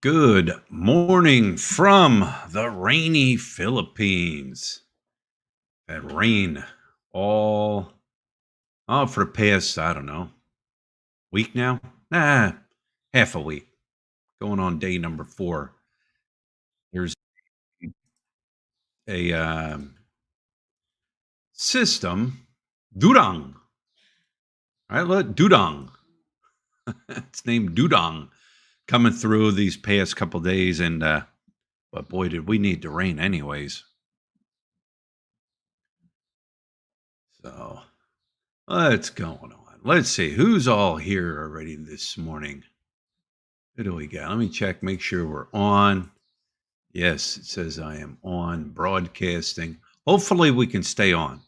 Good morning from the rainy Philippines. Had rain all for the past, I don't know, week now? Nah, half a week. Going on day number 4. There's a system, Dudang. All right, look, Dudang. It's named Dudang coming through these past couple days, and but boy, did we need the rain anyways. So what's going on? Let's see who's all here already this morning. Who do we got? Let me check, make sure we're on. Yes, it says I am on broadcasting. Hopefully we can stay on.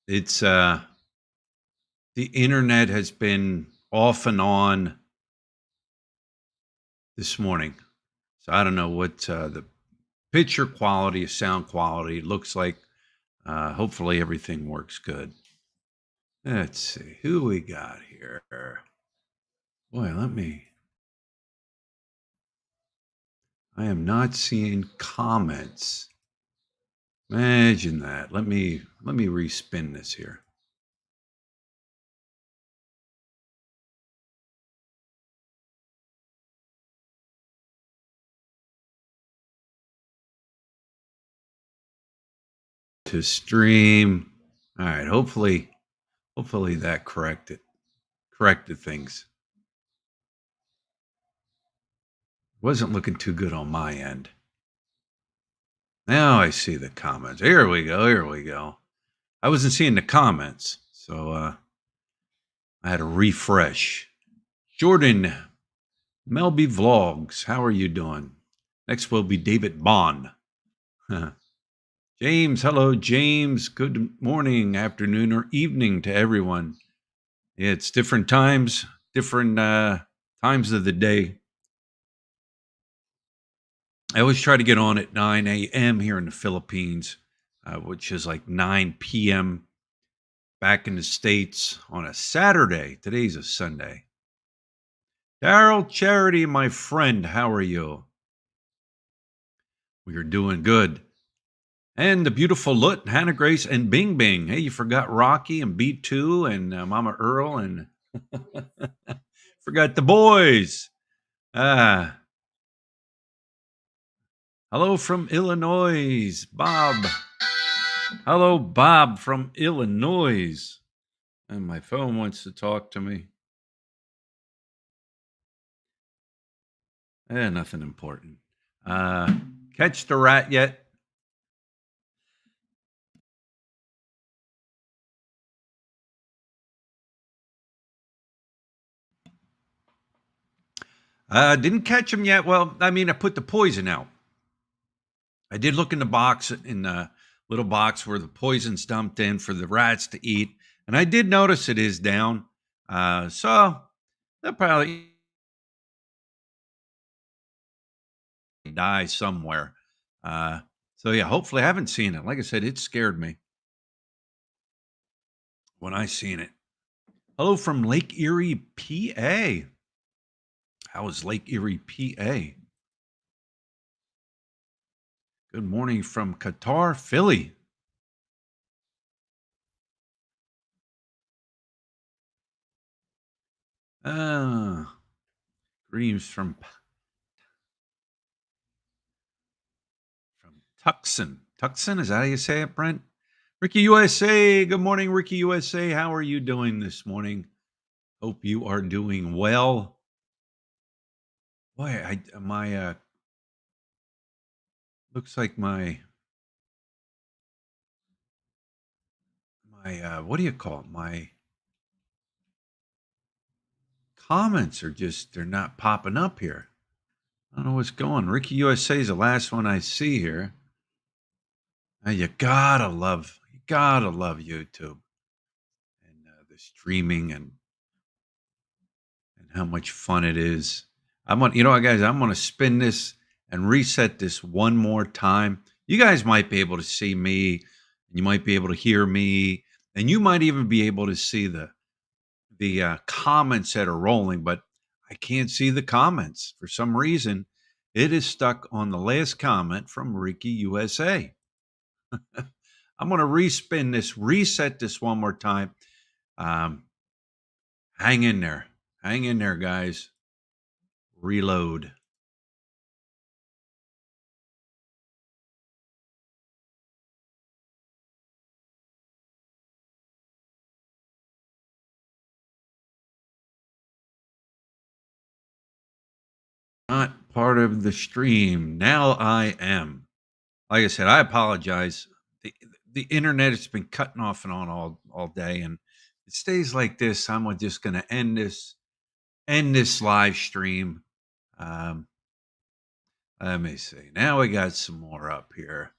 It's the internet has been off and on this morning. So I don't know what the picture quality, sound quality looks like. Hopefully everything works good. Let's see who we got here. Boy, I am not seeing comments. Imagine that. Let me respin this here. To stream. All right, hopefully that corrected things. Wasn't looking too good on my end. Now I see the comments. Here we go. Here we go. I wasn't seeing the comments, so I had to refresh. Jordan Melby Vlogs, how are you doing? Next will be David Bond. James, hello, James. Good morning, afternoon, or evening to everyone. Yeah, it's different times, different times of the day. I always try to get on at 9 a.m. here in the Philippines, which is like 9 p.m. back in the States on a Saturday. Today's a Sunday. Daryl Charity, my friend, how are you? We are doing good. And the beautiful Lut, Hannah Grace, and Bing Bing. Hey, you forgot Rocky and B2 and Mama Earl and forgot the boys. Ah, hello from Illinois, Bob. Hello, Bob from Illinois. And my phone wants to talk to me. Nothing important. Catch the rat yet? Didn't catch him yet. Well, I mean, I put the poison out. I did look in the box, in the little box where the poison's dumped in for the rats to eat, and I did notice it is down. So they'll probably die somewhere. So yeah, hopefully I haven't seen it. Like I said, it scared me when I seen it. Hello from Lake Erie, PA. How is Lake Erie, PA? Good morning from Qatar, Philly. Greetings from Tucson. Tucson, is that how you say it, Brent? Ricky USA. Good morning, Ricky USA. How are you doing this morning? Hope you are doing well. Boy, my looks like my what do you call it? My comments are just they're not popping up here. I don't know what's going. Ricky USA is the last one I see here. You gotta love YouTube and the streaming and how much fun it is. You know what, guys, I'm gonna spin this and reset this one more time. You guys might be able to see me, you might be able to hear me, and you might even be able to see the comments that are rolling, but I can't see the comments for some reason. It is stuck on the last comment from Ricky USA. I'm going to respin this, reset this one more time. Um, hang in there. Hang in there, guys. Reload. Not part of the stream. Now I am. Like I said, I apologize. The the internet has been cutting off and on all day, and it stays like this. I'm just going to end this live stream. Um, let me see. Now we got some more up here.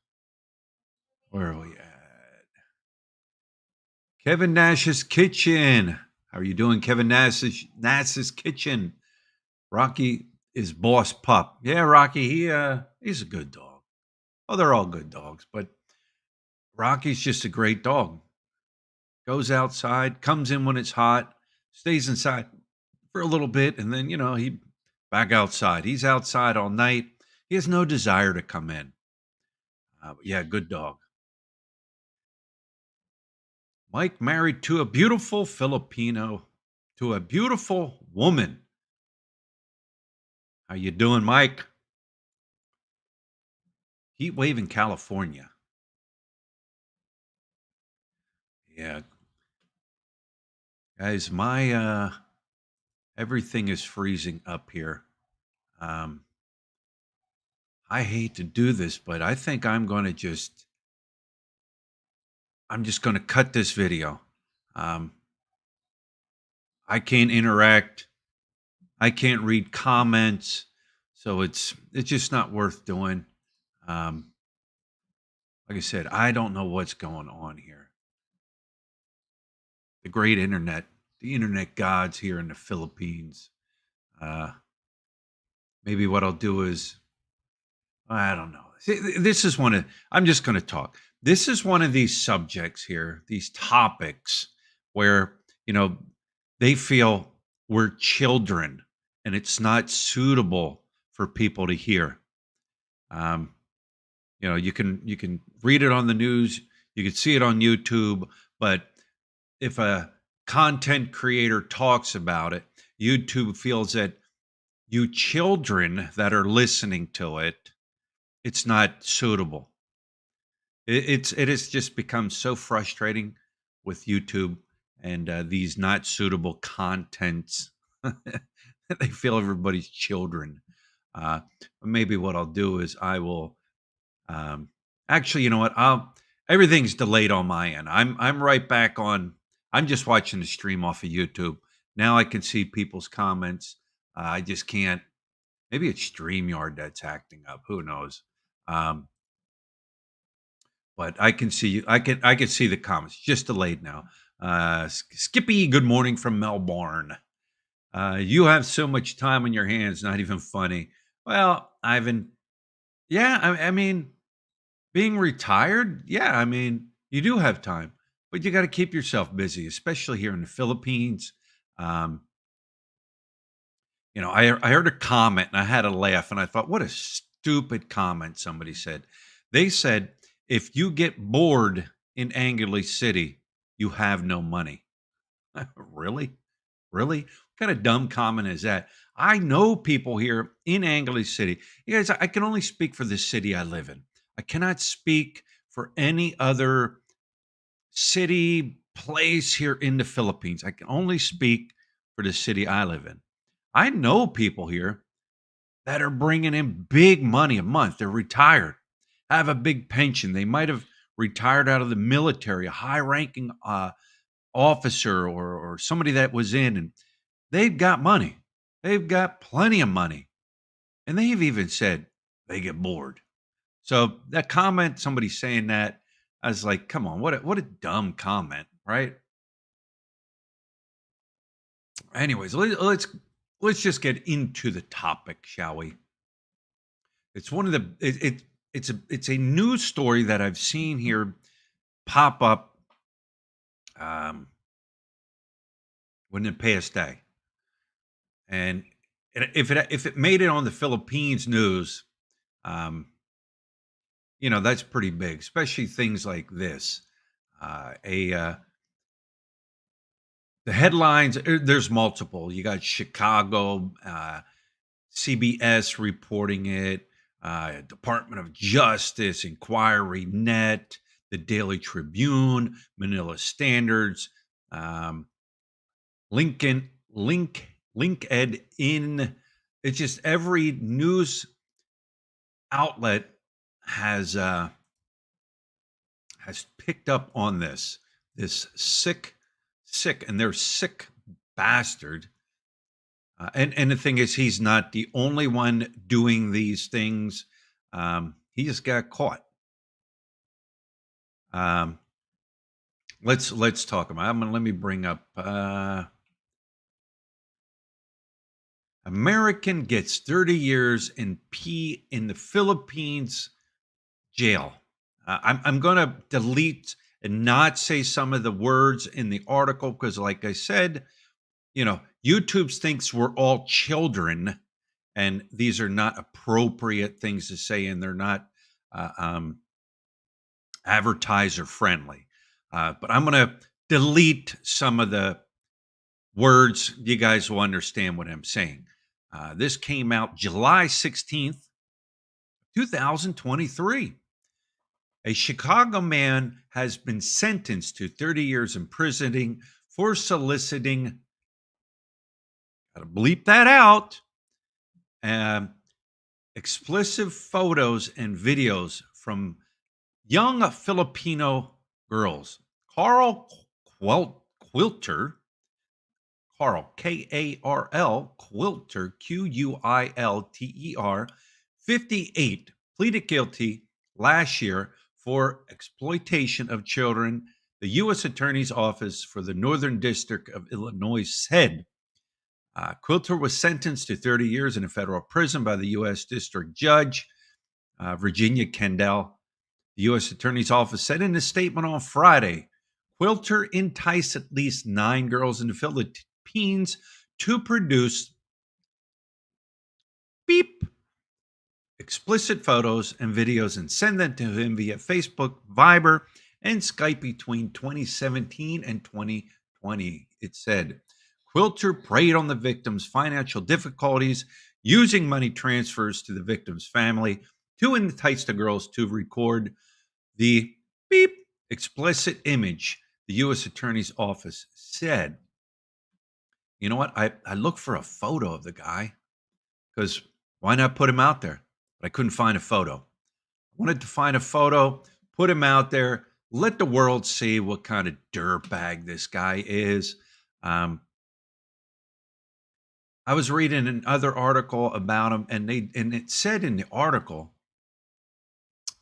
Where are we at? Kevin Nash's Kitchen. How are you doing, Kevin Nash's Kitchen? Rocky is boss pup. Yeah, Rocky. He's a good dog. Oh, they're all good dogs, but Rocky's just a great dog. Goes outside, comes in when it's hot, stays inside for a little bit, and then he back outside. He's outside all night. He has no desire to come in. But yeah, good dog. Mike married to a beautiful Filipino, to a beautiful woman. How you doing, Mike? Heat wave in California. Yeah, guys, my everything is freezing up here. Um, I hate to do this, but I think I'm just going to cut this video. Um, I can't interact. I can't read comments, so it's just not worth doing. Um, like I said, I don't know what's going on here. The great internet, the internet gods here in the Philippines. Uh, maybe what I'll do is I don't know. See, this is one of I'm just going to talk. This is one of these subjects here, these topics where, you know, they feel we're children and it's not suitable for people to hear. Um, you can read it on the news, you can see it on YouTube, but if a content creator talks about it, YouTube feels that you children that are listening to it, it's not suitable. It has just become so frustrating with YouTube and these not suitable contents. They feel everybody's children. Uh, maybe what I'll do is I will actually, you know what? I'll Everything's delayed on my end. I'm right back on. I'm just watching the stream off of YouTube. Now I can see people's comments. I just can't. Maybe it's StreamYard that's acting up. Who knows? Um, but I can see you. I can see the comments. Just delayed now. Skippy, good morning from Melbourne. You have so much time on your hands. Not even funny. Well, Ivan. Yeah, I mean, being retired, yeah, I mean, you do have time, but you got to keep yourself busy, especially here in the Philippines. Um, I heard a comment and I had a laugh and I thought, what a stupid comment somebody said. They said, if you get bored in Angeles City, you have no money. Really? Really? What kind of dumb comment is that? I know people here in Angeles City. You guys, I can only speak for the city I live in. I cannot speak for any other city, place here in the Philippines. I can only speak for the city I live in. I know people here that are bringing in big money a month. They're retired, have a big pension. They might have retired out of the military, a high ranking officer or somebody that was in, and they've got money. They've got plenty of money. And they've even said they get bored. So that comment, somebody saying that, I was like, come on, what a dumb comment, right? Anyways, let's just get into the topic, shall we? It's one of the it's a news story that I've seen here pop up um, within the past day, and And if it made it on the Philippines news, um, that's pretty big, especially things like this. A The headlines. There's multiple. You got Chicago, CBS reporting it, Department of Justice, Inquiry Net, the Daily Tribune, Manila Standards, um, LinkedIn. It's just every news outlet has uh, has picked up on this sick, and they're sick bastard. And the thing is, he's not the only one doing these things. He just got caught. Um, let's talk about. Let me bring up. American gets 30 years in the Philippines jail. I'm going to delete and not say some of the words in the article because, like I said, YouTube thinks we're all children, and these are not appropriate things to say, and they're not uh, um, advertiser friendly. But I'm going to delete some of the words. You guys will understand what I'm saying. This came out July 16th, 2023. A Chicago man has been sentenced to 30 years imprisoning for soliciting, gotta bleep that out, um, explicit photos and videos from young Filipino girls. Carl Quilter, Carl, Karl Quilter, Quilter, 58, pleaded guilty last year for exploitation of children. The U.S. Attorney's Office for the Northern District of Illinois said Quilter was sentenced to 30 years in a federal prison by the U.S. District Judge Virginia Kendall. The U.S. Attorney's Office said in a statement on Friday, Quilter enticed at least 9 girls in the Philippines to produce beep explicit photos and videos and send them to him via Facebook, Viber, and Skype between 2017 and 2020. It said Quilter preyed on the victim's financial difficulties using money transfers to the victim's family to entice the girls to record the beep explicit image. The U.S. Attorney's Office said, you know what? I looked for a photo of the guy because why not put him out there? But I couldn't find a photo. I wanted to find a photo, put him out there, let the world see what kind of dirtbag this guy is. Um, I was reading another article about him, and it said in the article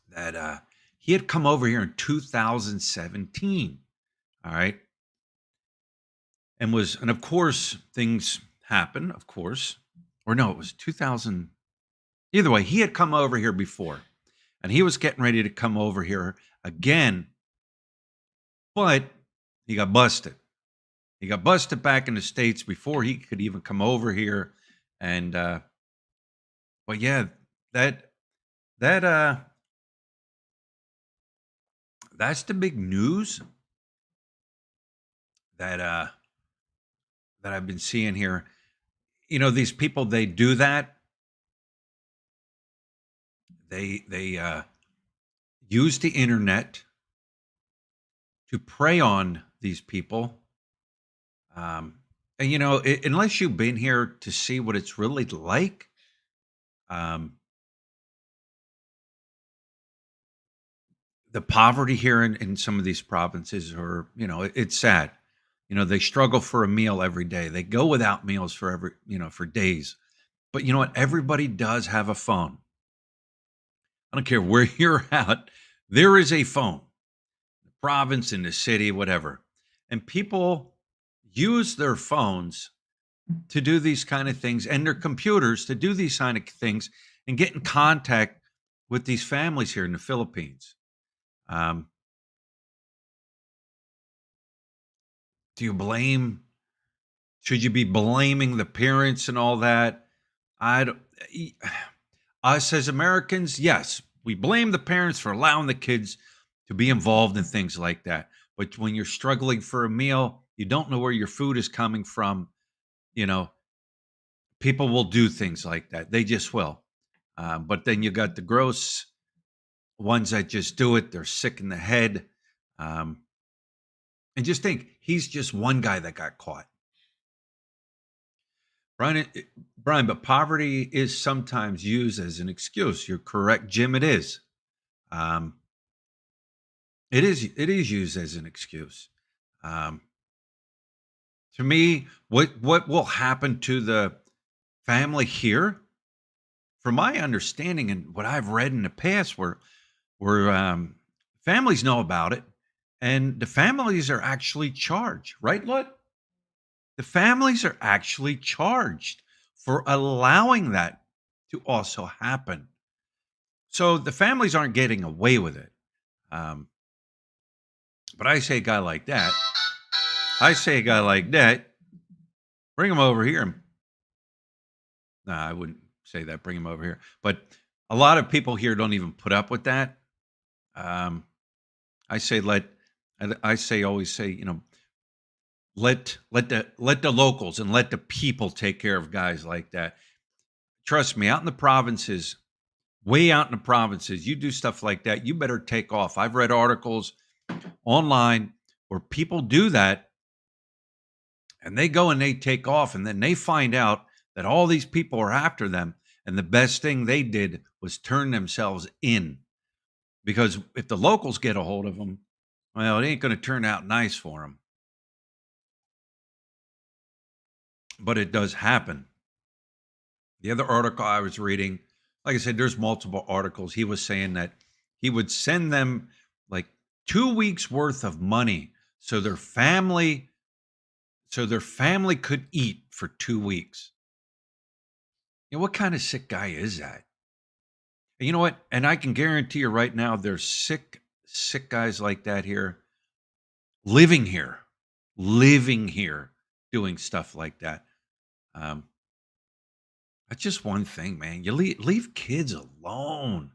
that he had come over here in 2017. All right, and of course things happen. Of course, or no, it was 2000. Either way, he had come over here before, and he was getting ready to come over here again, but he got busted. He got busted back in the States before he could even come over here. And but yeah, that that that's the big news that that I've been seeing here. These people, they do that. They use the internet to prey on these people. And unless you've been here to see what it's really like, um, the poverty here in some of these provinces are, it's sad. They struggle for a meal every day. They go without meals for for days. But you know what? Everybody does have a phone. I don't care where you're at. There is a phone, the province, in the city, whatever. And people use their phones to do these kind of things and their computers to do these kind of things and get in contact with these families here in the Philippines. Um, do you blame Should you be blaming the parents and all that? I don't, e- us as Americans, yes, we blame the parents for allowing the kids to be involved in things like that. But when you're struggling for a meal, you don't know where your food is coming from. You know, people will do things like that. They just will. But then you got the gross ones that just do it. They're sick in the head. Um, and just think, he's just one guy that got caught. Brian, Brian, but poverty is sometimes used as an excuse. You're correct, Jim. It is. Um, it is. It is used as an excuse. Um, to me, what will happen to the family here? From my understanding and what I've read in the past, where families know about it, and the families are actually charged, right, Lud? The families are actually charged for allowing that to also happen. So the families aren't getting away with it. Um, but I say a guy like that, bring him over here. No, I wouldn't say that. Bring him over here. But a lot of people here don't even put up with that. Um, I say I say always say, let the locals and let the people take care of guys like that. Trust me, out in the provinces, way out in the provinces, you do stuff like that, you better take off. I've read articles online where people do that and they go and they take off and then they find out that all these people are after them. And the best thing they did was turn themselves in, because if the locals get a hold of them, well, it ain't going to turn out nice for them. But it does happen. The other article I was reading, like I said, there's multiple articles. He was saying that he would send them like 2 weeks worth of money so their family could eat for 2 weeks. What kind of sick guy is that? And you know what? And I can guarantee you right now, there's sick guys like that here, living here, living here, doing stuff like that. Um, that's just one thing, man. You leave kids alone.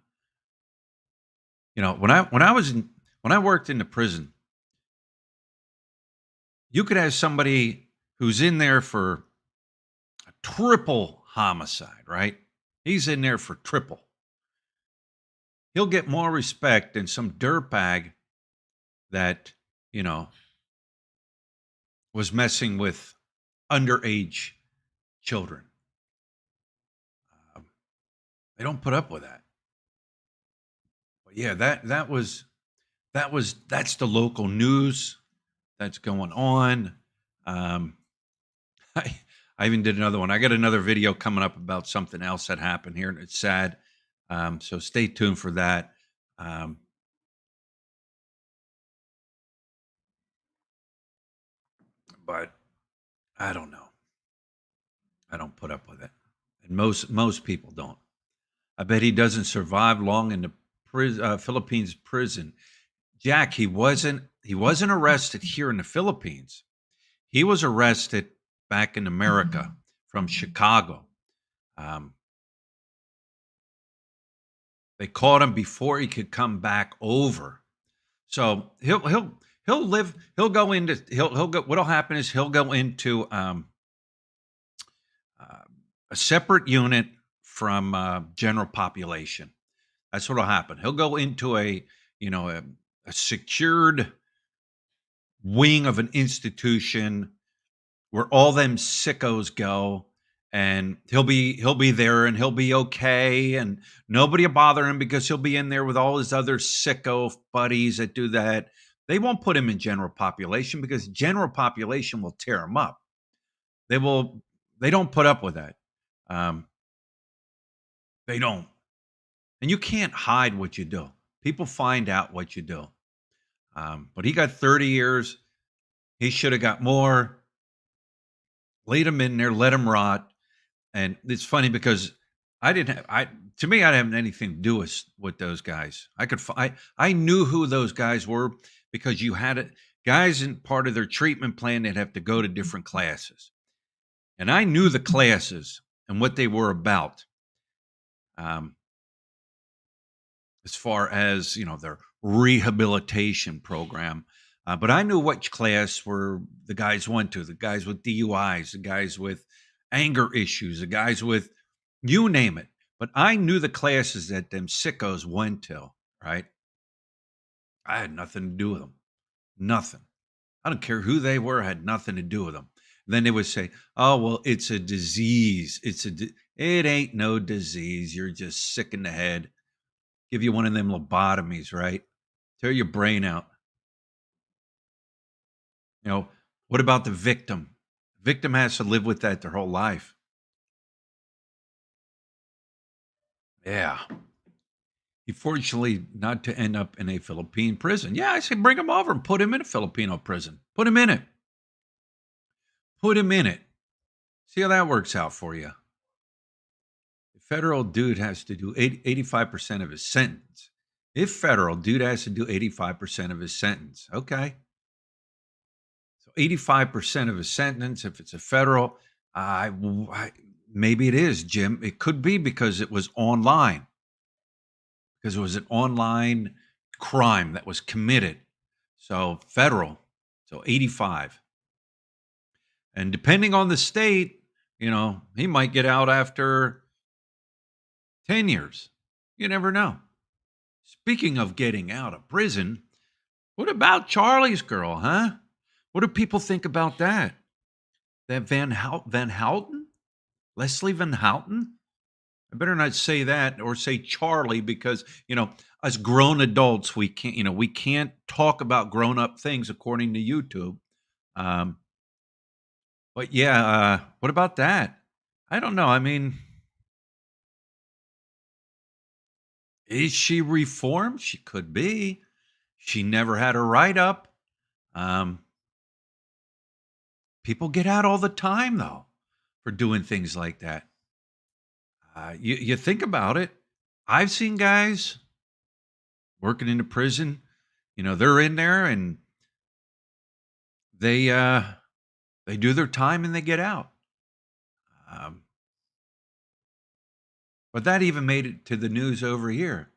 When I worked in the prison, you could have somebody who's in there for a triple homicide, right? He's in there for triple. He'll get more respect than some dirtbag that, you know, was messing with underage children. Um, they don't put up with that. But yeah, that's the local news that's going on. Um, I, I even did another one. I got another video coming up about something else that happened here, and it's sad. So stay tuned for that. Um, but I don't know. I don't put up with it, and most people don't. I bet he doesn't survive long in the Philippines prison. Jack, he wasn't arrested here in the Philippines. He was arrested back in America from Chicago. Um, they caught him before he could come back over. So he'll live. He'll go. What'll happen is he'll go into uh, a separate unit from general population. That's what'll happen. He'll go into a secured wing of an institution where all them sickos go, and he'll be there and he'll be okay, and nobody will bother him because he'll be in there with all his other sicko buddies that do that. They won't put him in general population because general population will tear him up. They don't put up with that. um, they don't. And you can't hide what you do. People find out what you do. But he got 30 years. He should have got more. Laid him in there, let him rot. And it's funny because I didn't have, I to me, I didn't have anything to do with those guys. I knew who those guys were because you had it, guys in part of their treatment plan. They'd have to go to different classes, and I knew the classes. and what they were about. Um, as far as their rehabilitation program. But I knew which class were the guys went to, the guys with DUIs, the guys with anger issues, the guys with you name it. But I knew the classes that them sickos went to, right? I had nothing to do with them. Nothing. I don't care who they were, I had nothing to do with them. Then they would say, "Oh, well, it's a disease. It ain't no disease. You're just sick in the head. Give you one of them lobotomies, right? Tear your brain out." You know, what about the victim? Victim has to live with that their whole life. Yeah. Fortunately, not to end up in a Philippine prison. Yeah, I say bring him over and put him in a Filipino prison. Put him in it. Put him in it. See how that works out for you. The federal dude has to do 85% of his sentence. If federal dude has to do 85% of his sentence. Okay. So 85% of his sentence, if it's a federal, I maybe it is, Jim. It could be because it was online, because it was an online crime that was committed. So federal, so 85. And depending on the state, he might get out after 10 years. You never know. Speaking of getting out of prison, what about Charlie's girl, huh? What do people think about that? That Van Houten? Leslie Van Houten? I better not say that or say Charlie because, us grown adults, we can't talk about grown up things according to YouTube. Um, but yeah, what about that? I don't know. I mean, is she reformed? She could be. She never had a write up. Um, People get out all the time, though, for doing things like that. You think about it. I've seen guys working in the prison. They're in there and they uh, they do their time and they get out. Um, but that even made it to the news over here.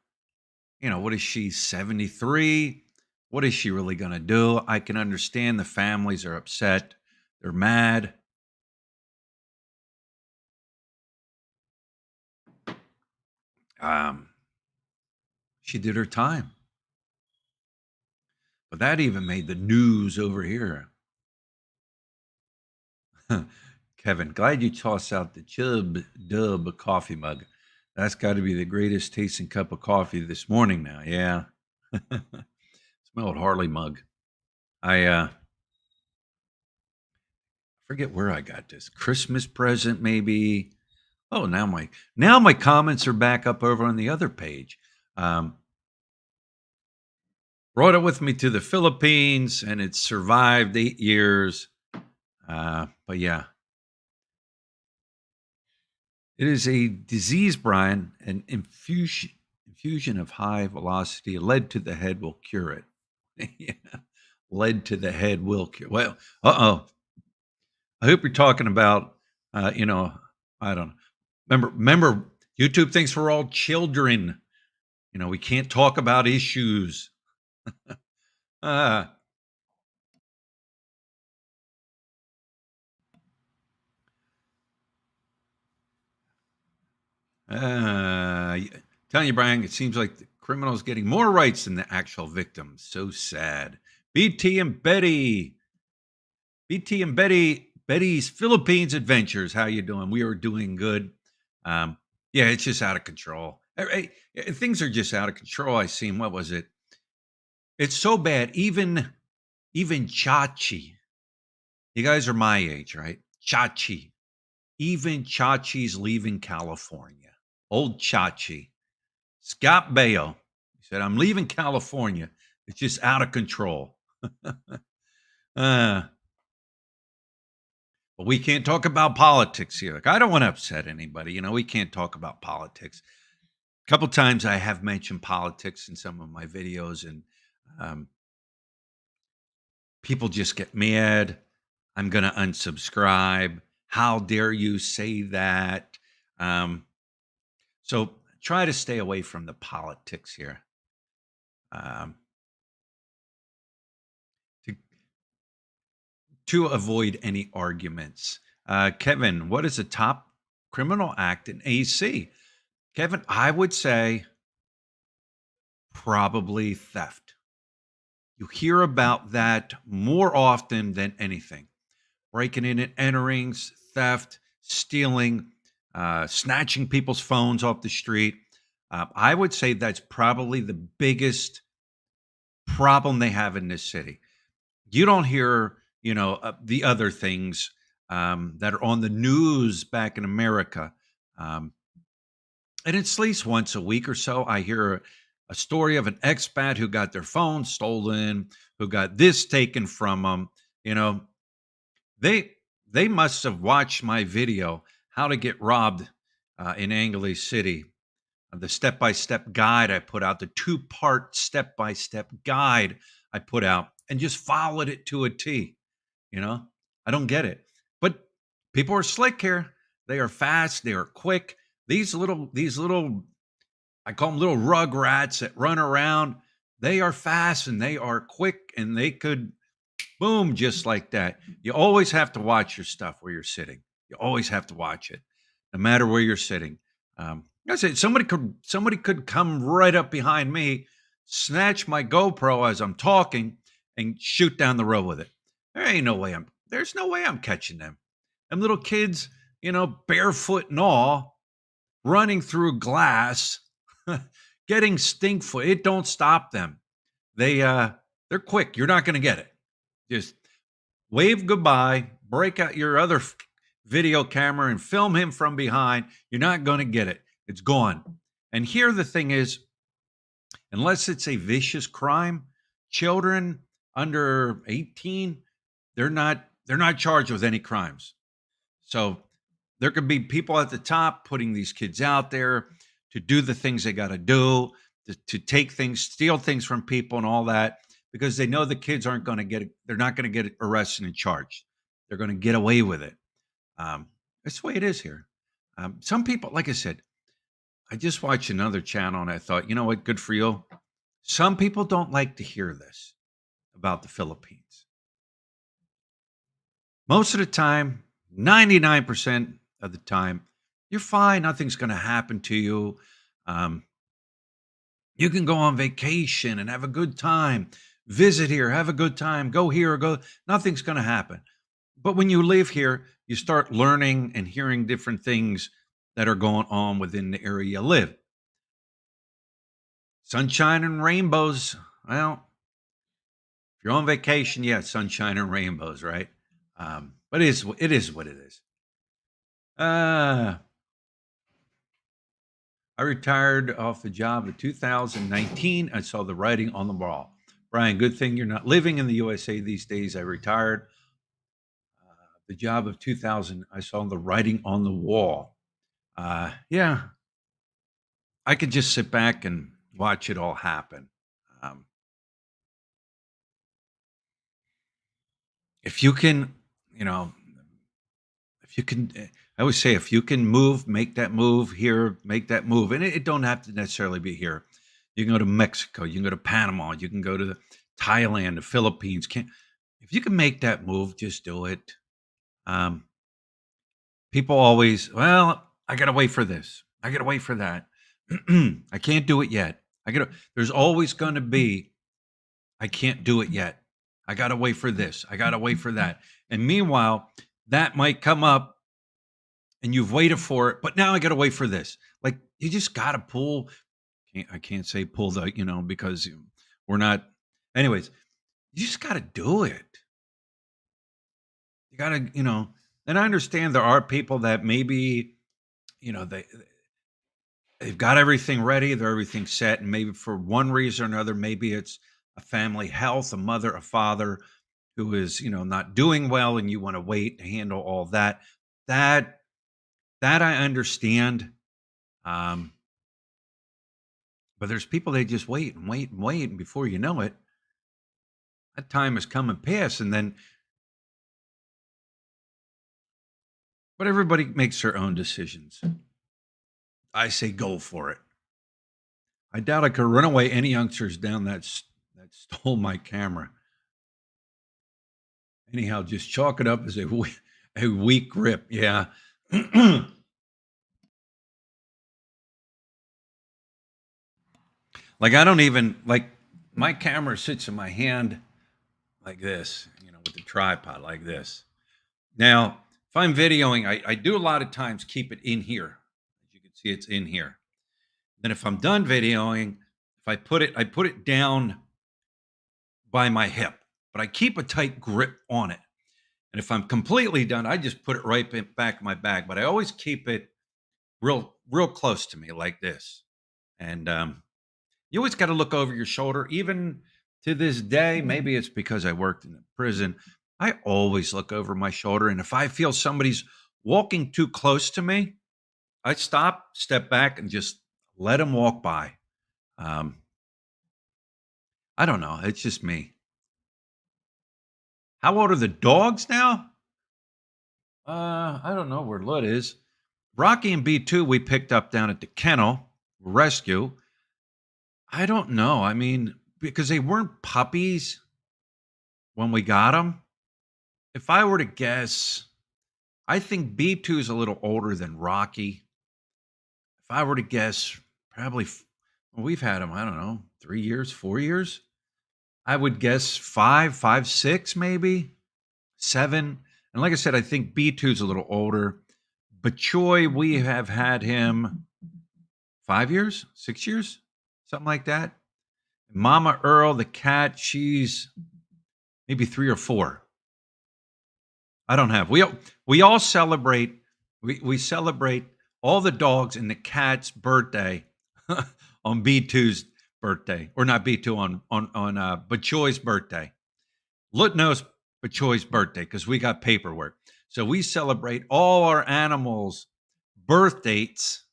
What is she, 73? What is she really going to do? I can understand the families are upset. They're mad. Um, she did her time. But that even made the news over here. Kevin, glad you tossed out the Chub Dub coffee mug. That's got to be the greatest tasting cup of coffee this morning now. Yeah. Smelled Harley mug. I forget where I got this. Christmas present, maybe. Oh, now my comments are back up over on the other page. Um, Brought it with me to the Philippines, and it survived 8 years. But yeah, it is a disease, Brian. An infusion of high velocity lead to the head will cure it. Yeah, lead to the head will cure. Well, I hope you're talking about, I don't know. Remember, YouTube thinks we're all children. We can't talk about issues. Uh, y- Telling you, Brian, it seems like the criminal's getting more rights than the actual victim. So sad. BT and Betty. BT and Betty's Philippines adventures. How you doing? We are doing good. Yeah, it's just out of control. Things are just out of control. I seen, what was it? It's so bad. Even Chachi. You guys are my age, right? Chachi. Even Chachi's leaving California. Old Chachi. Scott Baio. He said, "I'm leaving California. It's just out of control." uh, but we can't talk about politics here. Like, I don't want to upset anybody. We can't talk about politics. A couple times I have mentioned politics in some of my videos, and um, people just get mad. I'm going to unsubscribe. How dare you say that? Um, so try to stay away from the politics here um, to, to avoid any arguments. Kevin, what is the top criminal act in AC? Kevin, I would say probably theft. You hear about that more often than anything. Breaking in and enterings, theft, stealing, snatching people's phones off the street. I would say that's probably the biggest problem they have in this city. You don't hear, the other things that are on the news back in America. Um, and it's at least once a week or so, I hear a story of an expat who got their phone stolen, who got this taken from them. You know, they they must have watched my video, "How to Get Robbed in Angeles City," the step-by-step guide I put out, the two-part step-by-step guide I put out, and just followed it to a T, you know? I don't get it. But people are slick here. They are fast, they are quick. These little I call them little rug rats that run around. They are fast and they are quick and they could boom, just like that. You always have to watch your stuff where you're sitting. You always have to watch it, no matter where you're sitting. I said somebody could come right up behind me, snatch my GoPro as I'm talking, and shoot down the road with it. There's no way I'm catching them. Them little kids, barefoot and all, running through glass, getting stink foot. It don't stop them. They're quick. You're not going to get it. Just wave goodbye, break out your other video camera and film him from behind. You're not going to get it. It's gone. And here the thing is, unless it's a vicious crime, children under 18, they're not charged with any crimes. So there could be people at the top putting these kids out there to do the things they got to do, to take things, steal things from people and all that, because they know the kids aren't going to get it. They're not going to get arrested and charged. They're going to get away with it. That's the way it is here. Some people, like I said, I just watched another channel and I thought, you know what, good for you. Some people don't like to hear this about the Philippines. Most of the time, 99% of the time, you're fine. Nothing's going to happen to you. Um, you can go on vacation and have a good time, visit here, have a good time, go here, go. Nothing's going to happen. But when you live here, you start learning and hearing different things that are going on within the area you live. Sunshine and rainbows. Well, if you're on vacation, yeah, sunshine and rainbows, right? But it is what it is. Uh, I retired off the job in 2019. I saw the writing on the wall. Brian, good thing you're not living in the USA these days. I retired the job of 2000. I saw the writing on the wall. Yeah, I could just sit back and watch it all happen. Um, if you can, you know, if you can, I always say, if you can move, make that move here, make that move, and it don't have to necessarily be here. You can go to Mexico, you can go to Panama, you can go to Thailand, the Philippines. Can If you can make that move, just do it. Um, People always, well, I gotta wait for this. I gotta wait for that. I can't do it yet. There's always going to be, I can't do it yet. I got to wait for this. I got to wait for that. And meanwhile, that might come up and you've waited for it, but now I got to wait for this. Like you just got to pull. I can't say pull because we're not. Anyways, you just got to do it. You got to. And I understand there are people that maybe, you know, they've got everything ready, they're everything set, and maybe for one reason or another, maybe it's a family health, a mother, a father who is, not doing well, and you want to wait to handle all that. That that I understand. Um, but there's people they just wait and wait and wait, and before you know it, that time has come and passed, and then but everybody makes their own decisions. I say go for it. I doubt I could run away any youngsters down that stole my camera. Anyhow, just chalk it up as a weak grip. Yeah. Like I don't even like my camera sits in my hand like this, with the tripod like this. Now, if I'm videoing, I do a lot of times keep it in here. As you can see, it's in here. Then if I'm done videoing, if I put it down by my hip, but I keep a tight grip on it. And if I'm completely done, I just put it right back in my bag. But I always keep it real close to me like this. And you always got to look over your shoulder. Even to this day, maybe it's because I worked in a prison. I always look over my shoulder. And if I feel somebody's walking too close to me, I stop, step back, and just let them walk by. Um, I don't know. It's just me. How old are the dogs now? I don't know where Lut is. Rocky and B2, we picked up down at the kennel rescue. I don't know. I mean, because they weren't puppies when we got them. If I were to guess, I think B2 is a little older than Rocky. If I were to guess, probably well, we've had them, I don't know, 3 years, 4 years. I would guess five, 6, maybe 7. And like I said, I think B2 is a little older. But Choi, we have had him 5 years, 6 years, something like that. Mama Earl, the cat, she's maybe 3 or 4. I don't have. We all celebrate. We celebrate all the dogs and the cat's birthday on B2's birthday, or not B2 on Bachoy's birthday. Lut knows Bachoy's birthday because we got paperwork. So we celebrate all our animals' birth dates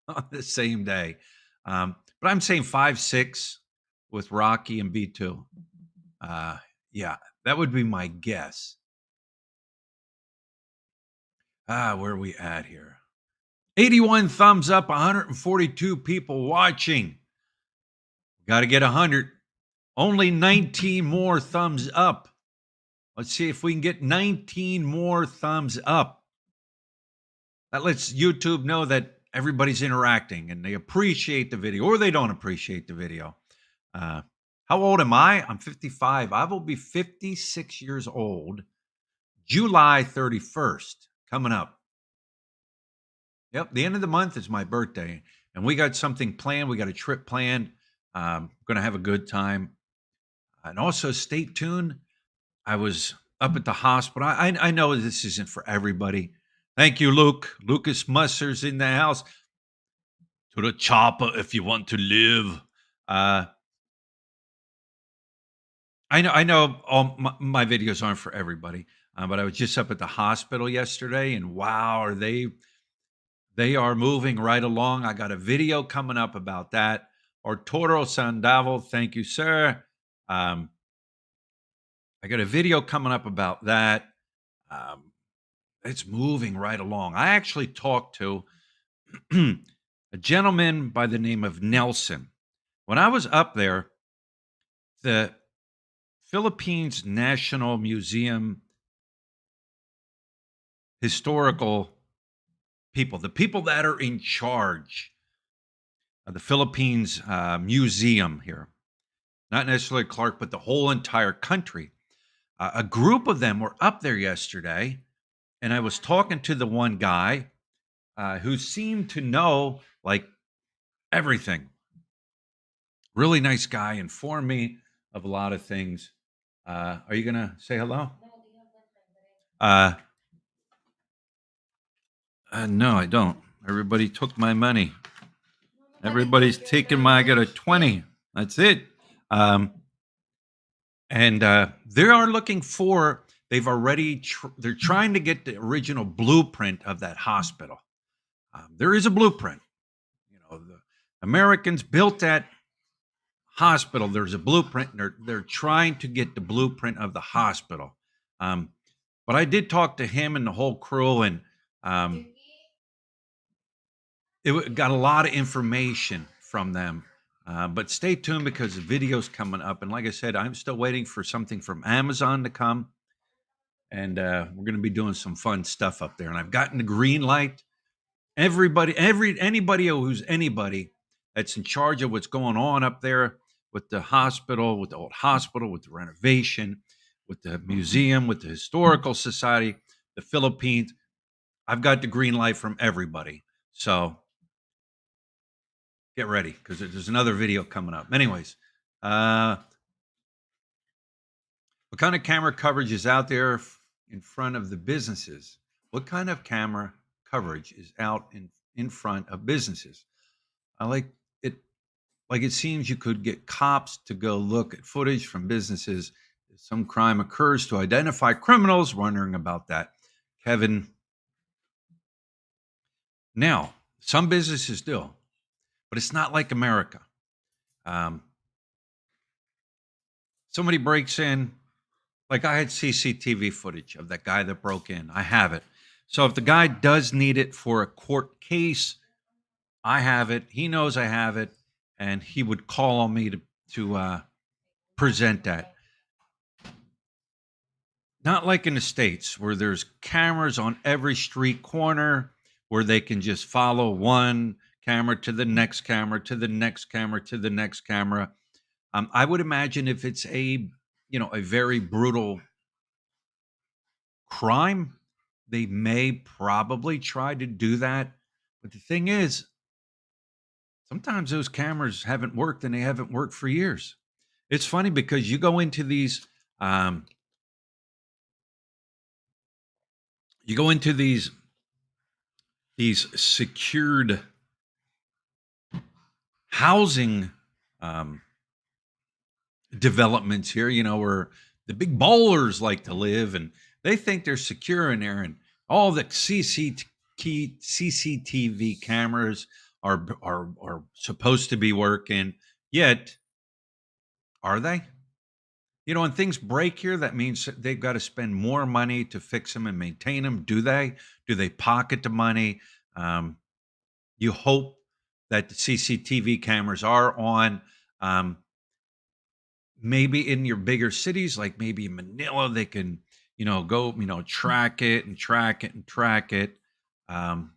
on the same day. But I'm saying 5, 6 with Rocky and B2. Yeah, that would be my guess. Where are we at here? 81 thumbs up, 142 people watching. Got to get 100. Only 19 more thumbs up. Let's see if we can get 19 more thumbs up. That lets YouTube know that everybody's interacting and they appreciate the video, or they don't appreciate the video. How old am I? I'm 55. I will be 56 years old July 31st, coming up. Yep, the end of the month is my birthday, and we got something planned. We got a trip planned. Going to have a good time, and also stay tuned. I was up at the hospital. I know this isn't for everybody. Thank you, Luke. Lucas Musser's in the house. To the chopper if you want to live. Uh, I know all my videos aren't for everybody, but I was just up at the hospital yesterday, and wow, are they are moving right along. I got a video coming up about that. Arturo Sandoval, thank you, sir. Um, I got a video coming up about that. Um, it's moving right along. I actually talked to a gentleman by the name of Nelson. When I was up there, the Philippines National Museum historical people, the people that are in charge of the Philippines museum here, not necessarily Clark, but the whole entire country. A group of them were up there yesterday, and I was talking to the one guy who seemed to know like everything. Really nice guy, informed me of a lot of things. Are you gonna say hello? Uh, no, I don't. Everybody took my money. Everybody's taking my. I got a 20. That's it. Um, and they are looking for. They've already. They're trying to get the original blueprint of that hospital. There is a blueprint. The Americans built that hospital. There's a blueprint. And they're trying to get the blueprint of the hospital. But I did talk to him and the whole crew, and got a lot of information from them. But stay tuned because the video's coming up. And like I said, I'm still waiting for something from Amazon to come. And we're going to be doing some fun stuff up there. And I've gotten the green light. Anybody who's anybody that's in charge of what's going on up there with the hospital, with the old hospital, with the renovation, with the museum, with the historical society, the Philippines. I've got the green light from everybody. So get ready because there's another video coming up. Anyways, uh, what kind of camera coverage is out there in front of the businesses? What kind of camera coverage is out in front of businesses? I like it. Like it seems you could get cops to go look at footage from businesses if some crime occurs to identify criminals. Wondering about that, Kevin. Now, some businesses do, but it's not like America. Um, Somebody breaks in, like I had CCTV footage of that guy that broke in. I have it. So if the guy does need it for a court case, I have it. He knows I have it, and he would call on me to present that. Not like in the States where there's cameras on every street corner where they can just follow one camera to the next camera to the next camera to the next camera. I would imagine if it's a very brutal crime, they may probably try to do that. But the thing is, sometimes those cameras haven't worked and they haven't worked for years. It's funny because um, you go into these secured housing um, developments here, where the big ballers like to live and they think they're secure in there, and all the CCTV cameras are supposed to be working. Yet, are they? When things break here, that means they've got to spend more money to fix them and maintain them. Do they? Do they pocket the money? Um, you hope that the CCTV cameras are on. Um, Maybe in your bigger cities, like maybe in Manila, they can, go, track it and track it and track it. Um,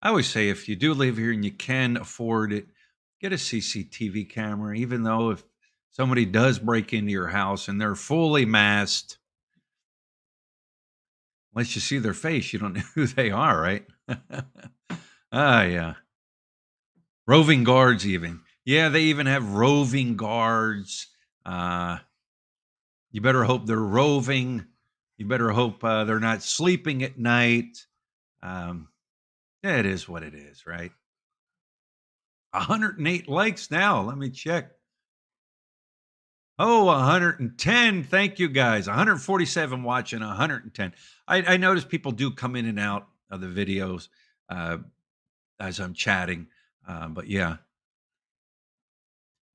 I always say if you do live here and you can afford it, get a CCTV camera, even though if somebody does break into your house and they're fully masked, unless you see their face, you don't know who they are, right? Yeah. Roving guards, even. Yeah, they even have roving guards. Uh, You better hope they're roving. You better hope they're not sleeping at night. Um, yeah, it is what it is, right? 108 likes now. Let me check. Oh, 110. Thank you guys. 147 watching, 110. I notice people do come in and out of the videos uh, as I'm chatting. But yeah,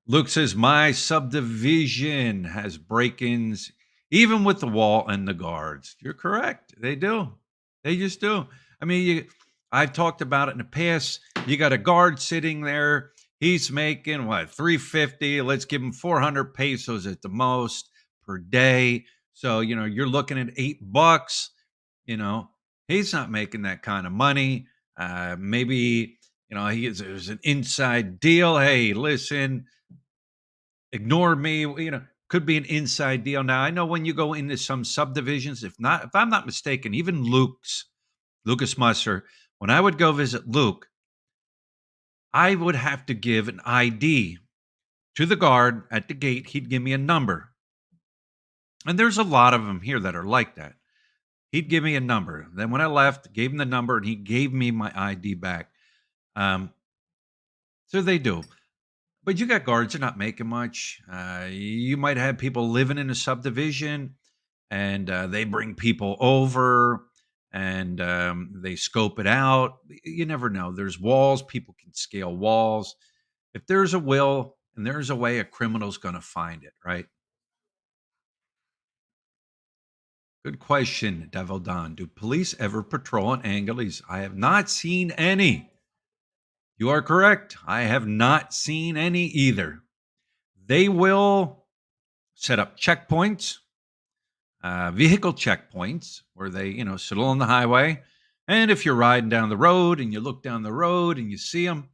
Luke says my subdivision has break-ins, even with the wall and the guards. You're correct. They do. They just do. I mean, I've talked about it in the past. You got a guard sitting there. He's making what, 350. Let's give him 400 pesos at the most per day. So, you're looking at $8. You know, he's not making that kind of money. Maybe, there's an inside deal. Hey, listen, ignore me, could be an inside deal. Now I know when you go into some subdivisions, if I'm not mistaken, even Lucas Musser, when I would go visit Luke, I would have to give an ID to the guard at the gate. He'd give me a number, and there's a lot of them here that are like that. He'd give me a number, then when I left, gave him the number, and he gave me my ID back. um, so they do. But you got guards, they're not making much. You might have people living in a subdivision, and they bring people over, and they scope it out. You never know. There's walls, people can scale walls. If there's a will and there's a way, a criminal's going to find it, right? Good question, Devil Don. Do police ever patrol on Angeles? I have not seen any. You are correct. I have not seen any either. They will set up checkpoints, vehicle checkpoints, where they, sit along the highway. And if you're riding down the road and you look down the road and you see them,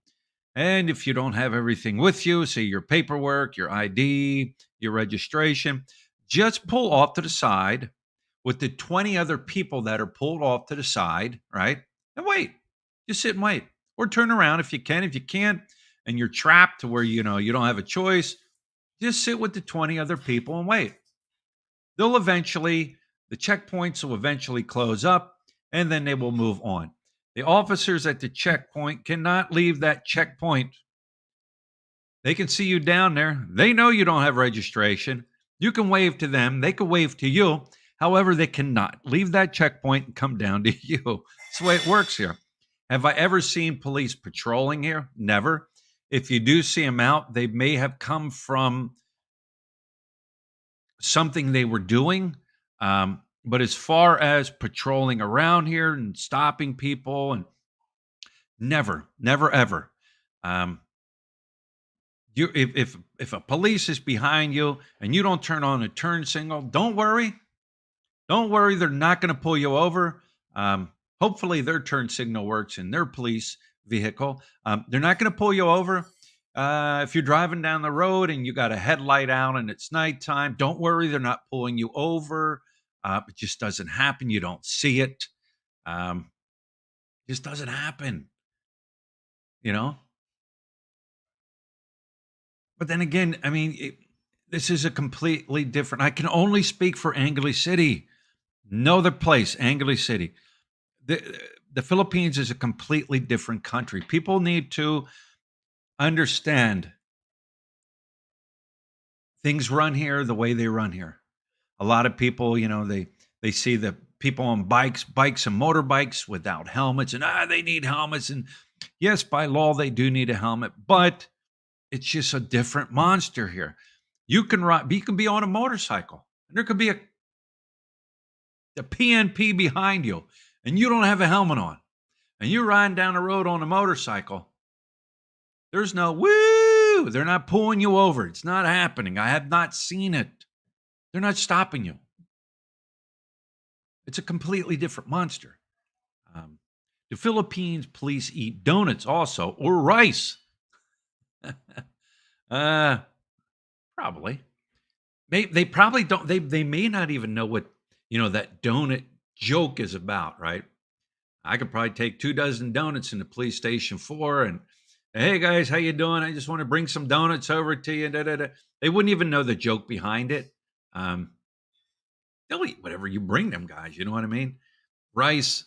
and if you don't have everything with you, say your paperwork, your ID, your registration, just pull off to the side with the 20 other people that are pulled off to the side, right? And wait. Just sit and wait. Or turn around if you can. If you can't, and you're trapped to where you don't have a choice, just sit with the 20 other people and wait. They'll eventually, the checkpoints will eventually close up and then they will move on. The officers at the checkpoint cannot leave that checkpoint. They can see you down there. They know you don't have registration. You can wave to them. They can wave to you. However, they cannot leave that checkpoint and come down to you. That's the way it works here. Have I ever seen police patrolling here? Never. If you do see them out, they may have come from something they were doing. But as far as patrolling around here and stopping people, and never, never, ever. Um, if a police is behind you and you don't turn on a turn signal, don't worry. Don't worry. They're not going to pull you over. Hopefully, their turn signal works in their police vehicle. They're not going to pull you over. If you're driving down the road and you got a headlight out and it's nighttime, don't worry. They're not pulling you over. It just doesn't happen. You don't see it. Um, just doesn't happen. You know. But then again, I mean, this is a completely different. I can only speak for Angeles City. No other place, Angeles City. The Philippines is a completely different country. People need to understand things run here the way they run here. A lot of people, they see the people on bikes and motorbikes without helmets, and they need helmets. And yes, by law they do need a helmet, but it's just a different monster here. You can ride, you can be on a motorcycle, and there could be a PNP behind you, and you don't have a helmet on, and you're riding down the road on a motorcycle. There's no woo. They're not pulling you over. It's not happening. I have not seen it. They're not stopping you. It's a completely different monster. Um, the Philippines police eat donuts also, or rice. uh, Probably. They probably don't. They may not even know what that donut joke is about, right? I could probably take 2 dozen donuts in the police station for, and hey guys, how you doing? I just want to bring some donuts over to you. Da, da, da. They wouldn't even know the joke behind it. Um, they'll eat whatever you bring them, guys. You know what I mean? Rice.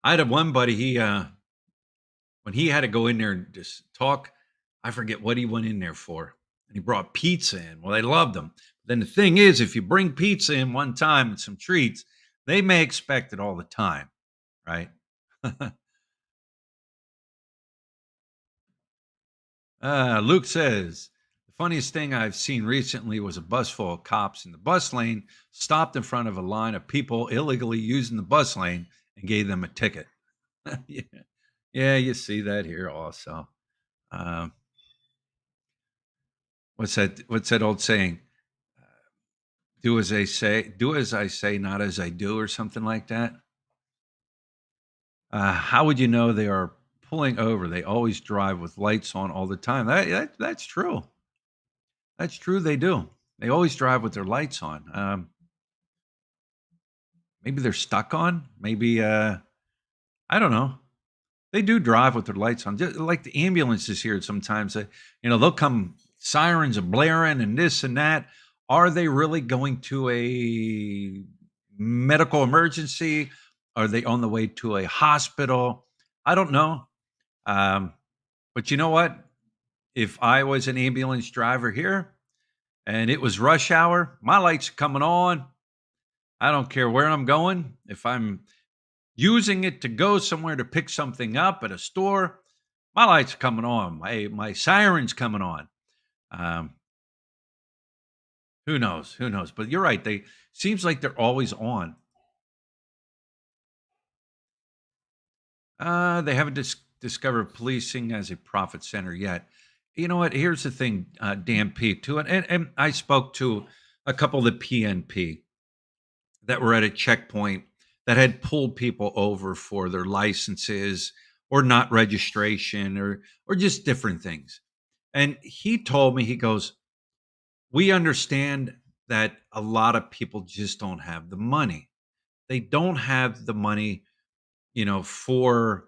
I had one buddy. He when he had to go in there and just talk, I forget what he went in there for, and he brought pizza in. Well, they loved him. Then the thing is, if you bring pizza in one time and some treats, they may expect it all the time, right? Luke says, the funniest thing I've seen recently was a bus full of cops in the bus lane stopped in front of a line of people illegally using the bus lane and gave them a ticket. Yeah. Yeah, you see that here also. Um, what's that old saying? Do as I say, not as I do, or something like that. How would you know they are pulling over? They always drive with lights on all the time. That's true. That's true. They do. They always drive with their lights on. Maybe they're stuck on. Maybe I don't know. They do drive with their lights on, just like the ambulances here. Sometimes they'll come, sirens are blaring and this and that. Are they really going to a medical emergency? Are they on the way to a hospital? I don't know. Um, but you know what? If I was an ambulance driver here and it was rush hour, my lights are coming on. I don't care where I'm going. If I'm using it to go somewhere to pick something up at a store, my lights are coming on. My siren's coming on. Um, who knows? Who knows? But you're right. They seems like they're always on. They haven't discovered policing as a profit center yet. You know what? Here's the thing, Dan P. To it, and I spoke to a couple of the PNP that were at a checkpoint that had pulled people over for their licenses or not registration or just different things. And he told me, he goes, we understand that a lot of people just don't have the money. They don't have the money, for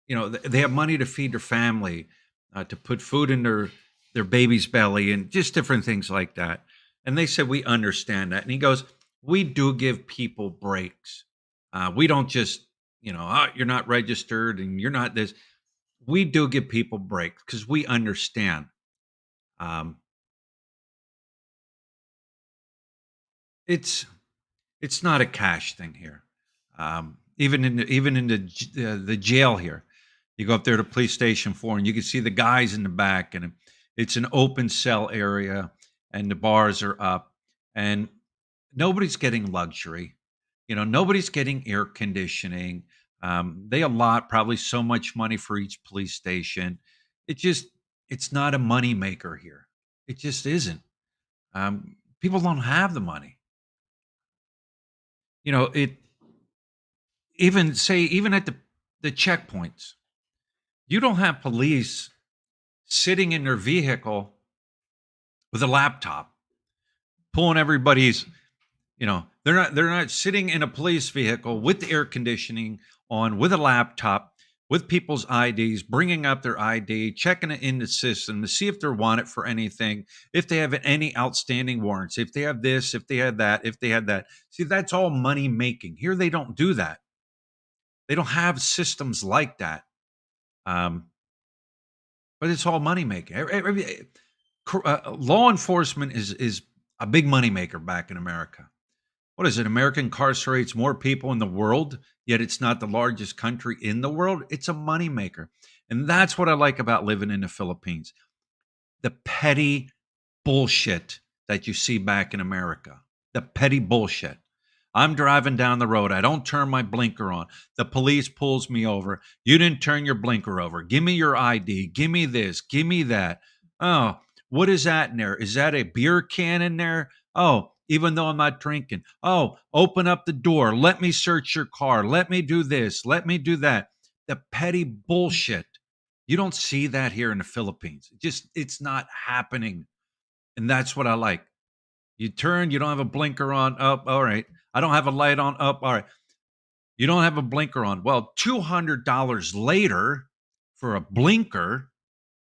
they have money to feed their family, to put food in their baby's belly, and just different things like that. And they said we understand that. And he goes, we do give people breaks. We don't just oh, you're not registered and you're not this. We do give people breaks because we understand. Um, it's it's not a cash thing here. Even in the jail here, you go up there to police station 4, and you can see the guys in the back, and it's an open cell area, and the bars are up, and nobody's getting luxury. Nobody's getting air conditioning. They allot probably so much money for each police station. It just it's not a money maker here. It just isn't. People don't have the money. It even at the checkpoints, you don't have police sitting in their vehicle with a laptop pulling everybody's. They're not sitting in a police vehicle with the air conditioning on, with a laptop, with people's IDs, bringing up their ID, checking it in the system to see if they're wanted for anything, if they have any outstanding warrants, if they have this, if they had that, if they had that. See, that's all money making. Here they don't do that. They don't have systems like that. Um, but it's all money making. Law enforcement is a big money maker back in America. What is it? America incarcerates more people in the world, yet it's not the largest country in the world. It's a money maker. And that's what I like about living in the Philippines. The petty bullshit that you see back in America. The petty bullshit. I'm driving down the road. I don't turn my blinker on. The police pulls me over. You didn't turn your blinker over. Give me your ID. Give me this. Give me that. Oh, what is that in there? Is that a beer can in there? Oh, even though I'm not drinking. Oh, open up the door. Let me search your car. Let me do this. Let me do that. The petty bullshit. You don't see that here in the Philippines. It's not happening. And that's what I like. You turn, you don't have a blinker on. Up, all right. I don't have a light on. Up, all right. You don't have a blinker on. Well, $200 later for a blinker,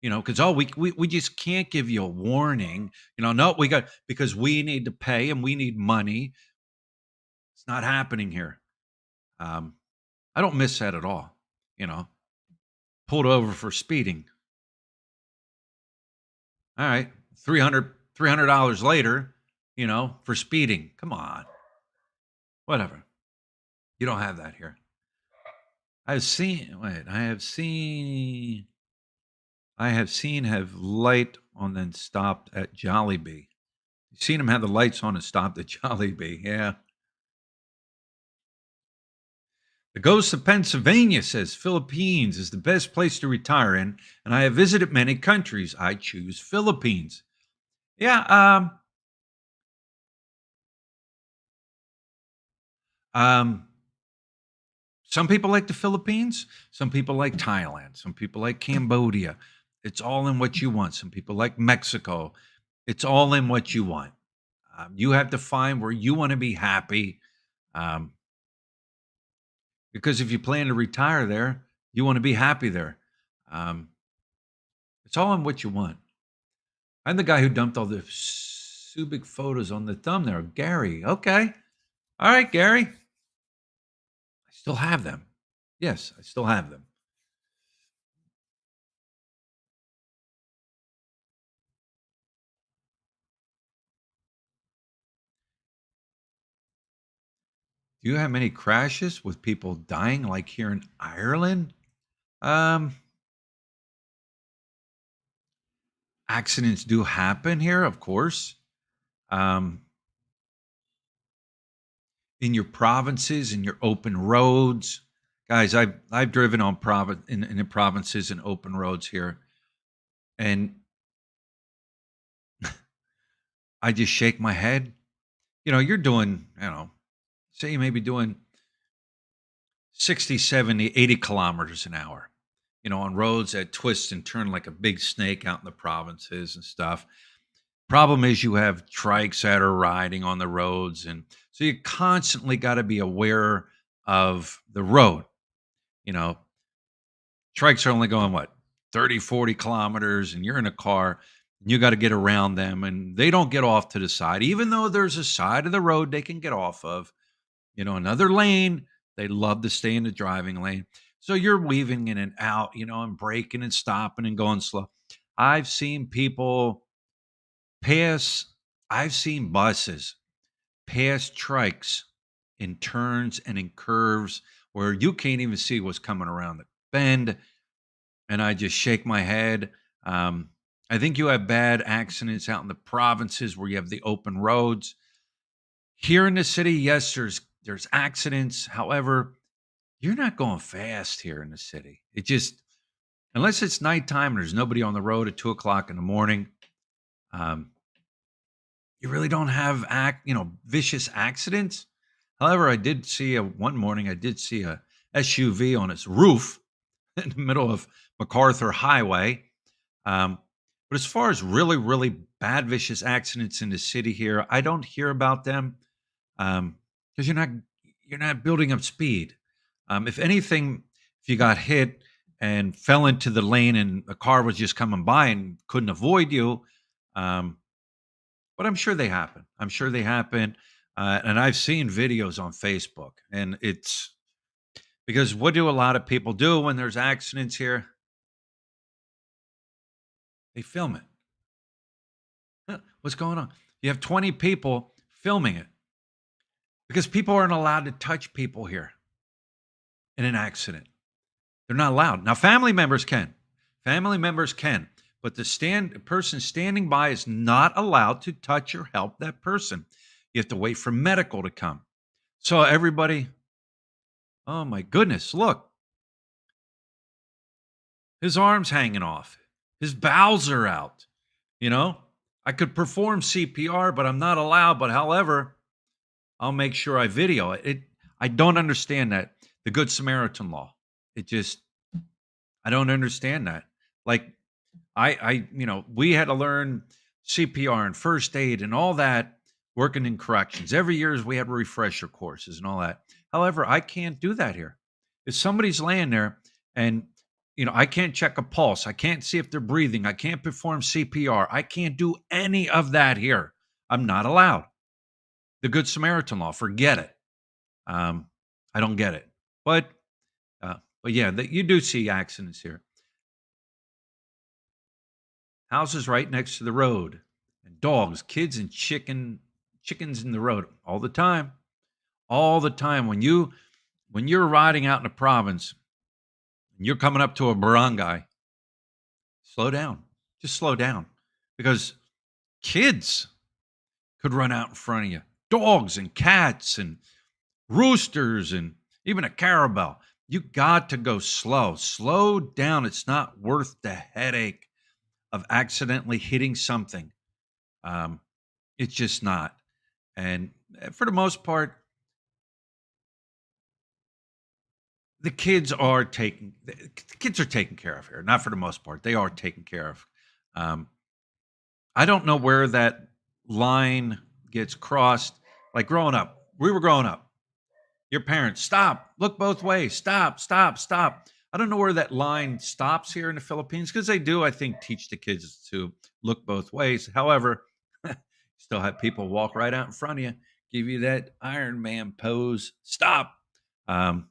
because we just can't give you a warning. No, we got because we need to pay and we need money. It's not happening here. Um, I don't miss that at all. You know, pulled over for speeding. All right, 300 $300 later, for speeding. Come on, whatever. You don't have that here. I have seen have light on then stopped at Jollibee. You've seen him have the lights on and stopped at Jollibee. Yeah. The Ghost of Pennsylvania says Philippines is the best place to retire in, and I have visited many countries. I choose Philippines. Yeah. Um, some people like the Philippines. Some people like Thailand. Some people like Cambodia. It's all in what you want. Some people like Mexico. It's all in what you want. You have to find where you want to be happy. Um, because if you plan to retire there, you want to be happy there. Um, it's all in what you want. I'm the guy who dumped all the Subic photos on the thumb there. Gary. Okay. All right, Gary. I still have them. Yes, I still have them. Do you have many crashes with people dying like here in Ireland? Um, Accidents do happen here, of course. Um, in your provinces, in your open roads, Guys, I've driven on in the provinces and open roads here, and I just shake my head. You're doing, say you may be doing 60, 70, 80 kilometers an hour, on roads that twist and turn like a big snake out in the provinces and stuff. Problem is you have trikes that are riding on the roads, and so you constantly got to be aware of the road. You know, Trikes are only going what, 30, 40 kilometers, and you're in a car, and you got to get around them, and they don't get off to the side, even though there's a side of the road they can get off of, another lane. They love to stay in the driving lane. So you're weaving in and out, and braking and stopping and going slow. I've seen people pass, I've seen buses pass trikes in turns and in curves where you can't even see what's coming around the bend, and I just shake my head. I think you have bad accidents out in the provinces where you have the open roads. Here in the city, yes, there's accidents. However, you're not going fast here in the city. It just unless it's nighttime and there's nobody on the road at 2 o'clock in the morning, um, you really don't have vicious accidents. However, I did see one morning. I did see a SUV on its roof in the middle of MacArthur Highway. Um, but as far as really, really bad, vicious accidents in the city here, I don't hear about them because you're not building up speed. If anything, if you got hit and fell into the lane and a car was just coming by and couldn't avoid you, um, but I'm sure they happen. I'm sure they happen, and I've seen videos on Facebook, and it's because what do a lot of people do when there's accidents here? They film it. Huh, what's going on? You have 20 people filming it because people aren't allowed to touch people here in an accident. They're not allowed. Now, family members can. Family members can, but the person standing by is not allowed to touch or help that person. You have to wait for medical to come. So everybody, oh my goodness, look, his arm's hanging off. His bowels are out. You know, I could perform CPR, but I'm not allowed. But however, I'll make sure I video it. I don't understand that. The Good Samaritan law. It just I don't understand that. Like we had to learn CPR and first aid and all that working in corrections. Every year we had refresher courses and all that. However, I can't do that here. If somebody's laying there and I can't check a pulse, I can't see if they're breathing, I can't perform CPR, I can't do any of that here. I'm not allowed. The Good Samaritan law, forget it. Um, I don't get it. But but yeah, you do see accidents here. Houses right next to the road, and dogs, kids, and chickens in the road all the time, all the time. When you're riding out in the province, and you're coming up to a barangay, slow down, just slow down, because kids could run out in front of you, dogs and cats and roosters and even a carabao. You got to go slow, slow down. It's not worth the headache of accidentally hitting something. Um, it's just not. And for the most part, the kids are taken care of here. Not for the most part, they are taken care of. Um, I don't know where that line gets crossed. Like growing up, we were growing up. Your parents stop, look both ways, stop, stop, stop. I don't know where that line stops here in the Philippines because they do, I think, teach the kids to look both ways. However, still have people walk right out in front of you, give you that Iron Man pose, stop. Um,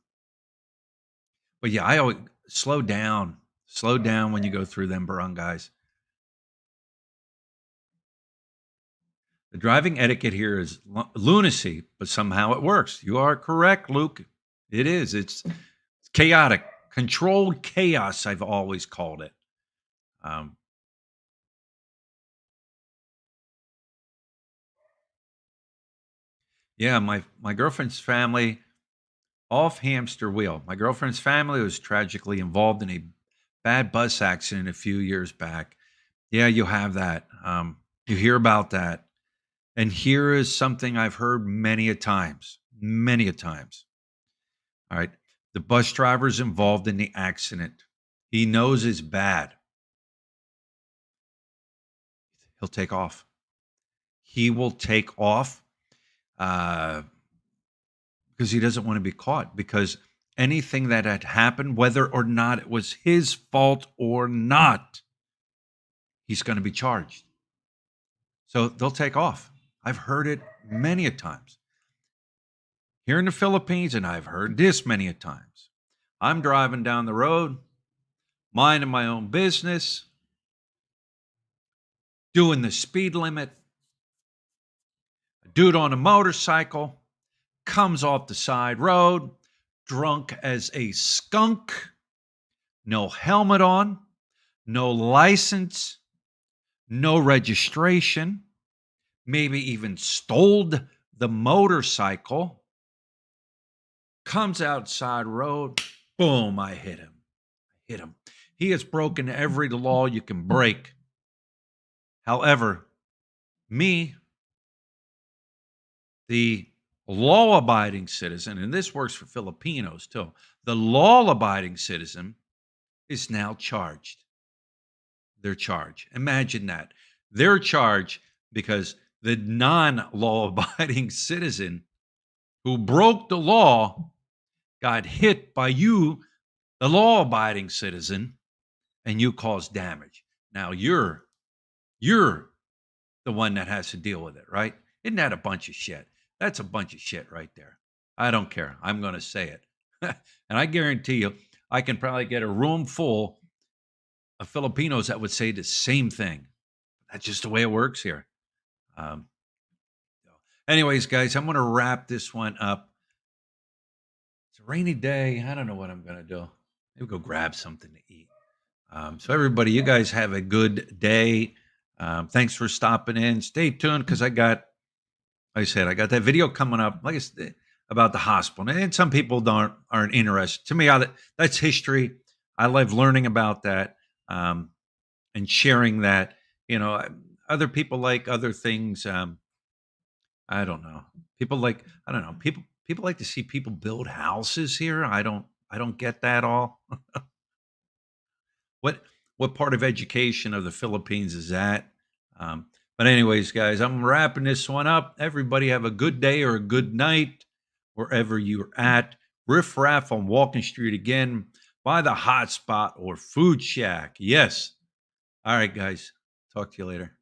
but yeah, I always slow down when you go through them barangays. The driving etiquette here is lunacy, but somehow it works. You are correct, Luke. It is. It's chaotic, controlled chaos. I've always called it. Um, yeah, my girlfriend's family Off hamster wheel. My girlfriend's family was tragically involved in a bad bus accident a few years back. Yeah, you have that. You hear about that. And here is something I've heard many a times, many a times. All right. The bus driver's involved in the accident. He knows it's bad. He'll take off. He will take off uh, because he doesn't want to be caught. Because anything that had happened, whether or not it was his fault or not, he's going to be charged. So they'll take off. I've heard it many a times here in the Philippines, and I've heard this many a times. I'm driving down the road, minding my own business, doing the speed limit. A dude on a motorcycle comes off the side road, drunk as a skunk, no helmet on, no license, no registration, maybe even stole the motorcycle, comes outside road, boom, I hit him. Hit him. He has broken every law you can break. However, me, the law abiding citizen, and this works for Filipinos too, the law abiding citizen is now charged. They're charged. Imagine that. They're charged because the non law abiding citizen who broke the law got hit by you, the law abiding citizen, and you caused damage. Now you're the one that has to deal with it, right? Isn't that a bunch of shit? That's a bunch of shit right there. I don't care. I'm going to say it. And I guarantee you, I can probably get a room full of Filipinos that would say the same thing. That's just the way it works here. Um, anyways, guys, I'm going to wrap this one up. It's a rainy day. I don't know what I'm going to do. Maybe go grab something to eat. So, everybody, you guys have a good day. Thanks for stopping in. Stay tuned because like I said, I got that video coming up, like I said, about the hospital. And some people aren't interested. To me, that's history. I love learning about that and sharing that. Other people like other things. I don't know. I don't know. People like to see people build houses here. I don't get that all. What what part of education of the Philippines is that? But anyways, guys, I'm wrapping this one up. Everybody have a good day or a good night wherever you're at. Riff raff on Walking Street again by the hot spot or food shack. Yes. All right, guys. Talk to you later.